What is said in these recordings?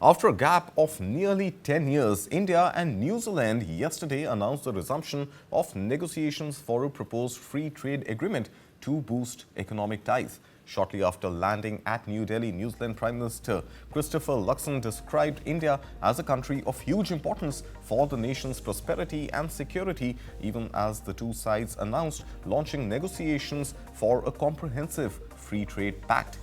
After a gap of nearly 10 years, India and New Zealand yesterday announced the resumption of negotiations for a proposed free trade agreement to boost economic ties. Shortly after landing at New Delhi, New Zealand Prime Minister Christopher Luxon described India as a country of huge importance for the nation's prosperity and security, even as the two sides announced launching negotiations for a comprehensive free trade pact.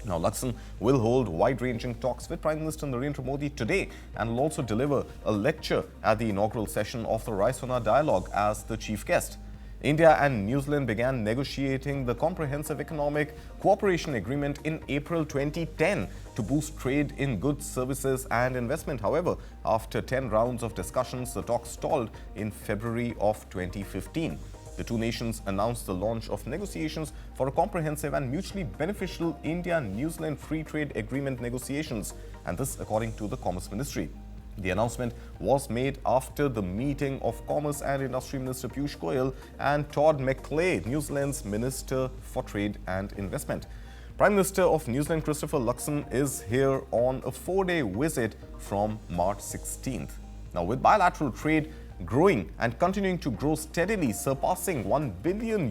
Now, Luxon will hold wide-ranging talks with Prime Minister Narendra Modi today and will also deliver a lecture at the inaugural session of the Raisina Dialogue as the chief guest. India and New Zealand began negotiating the Comprehensive Economic Cooperation Agreement in April 2010 to boost trade in goods, services and investment. However, after 10 rounds of discussions, the talks stalled in February of 2015. The two nations announced the launch of negotiations for a comprehensive and mutually beneficial India-New Zealand Free Trade Agreement negotiations, and this according to the Commerce Ministry. The announcement was made after the meeting of Commerce and Industry Minister Piyush Goyal and Todd McClay, New Zealand's Minister for Trade and Investment. Prime Minister of New Zealand Christopher Luxon is here on a 4-day visit from March 16th. Now, with bilateral trade growing and continuing to grow steadily, surpassing $1 billion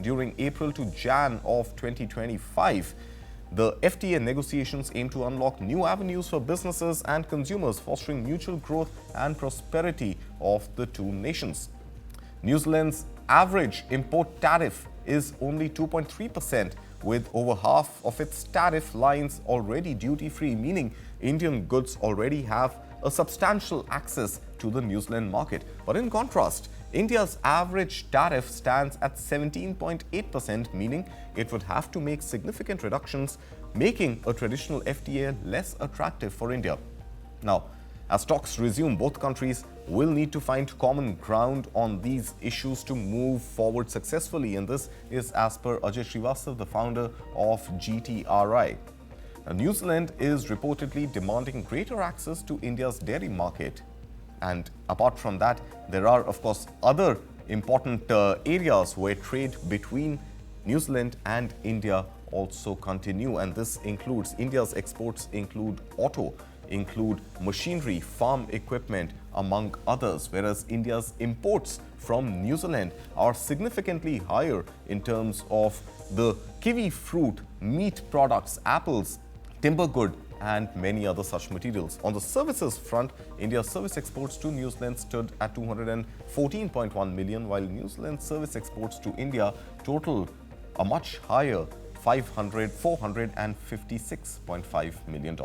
during April to Jan of 2025. The FTA negotiations aim to unlock new avenues for businesses and consumers, fostering mutual growth and prosperity of the two nations. New Zealand's average import tariff is only 2.3%, with over half of its tariff lines already duty-free, meaning Indian goods already have a substantial access to the New Zealand market. But in contrast, India's average tariff stands at 17.8%, meaning it would have to make significant reductions, making a traditional FTA less attractive for India. Now, as talks resume, both countries will need to find common ground on these issues to move forward successfully. And this is as per Ajay Srivastav, the founder of GTRI. New Zealand is reportedly demanding greater access to India's dairy market. And apart from that, there are, of course, other important areas where trade between New Zealand and India also continue. And this includes India's exports include auto, include machinery, farm equipment, among others, whereas India's imports from New Zealand are significantly higher in terms of the kiwi fruit, meat products, apples, timber good and many other such materials. On the services front, India's service exports to New Zealand stood at 214.1 million, while New Zealand's service exports to India totaled a much higher $456.5 million.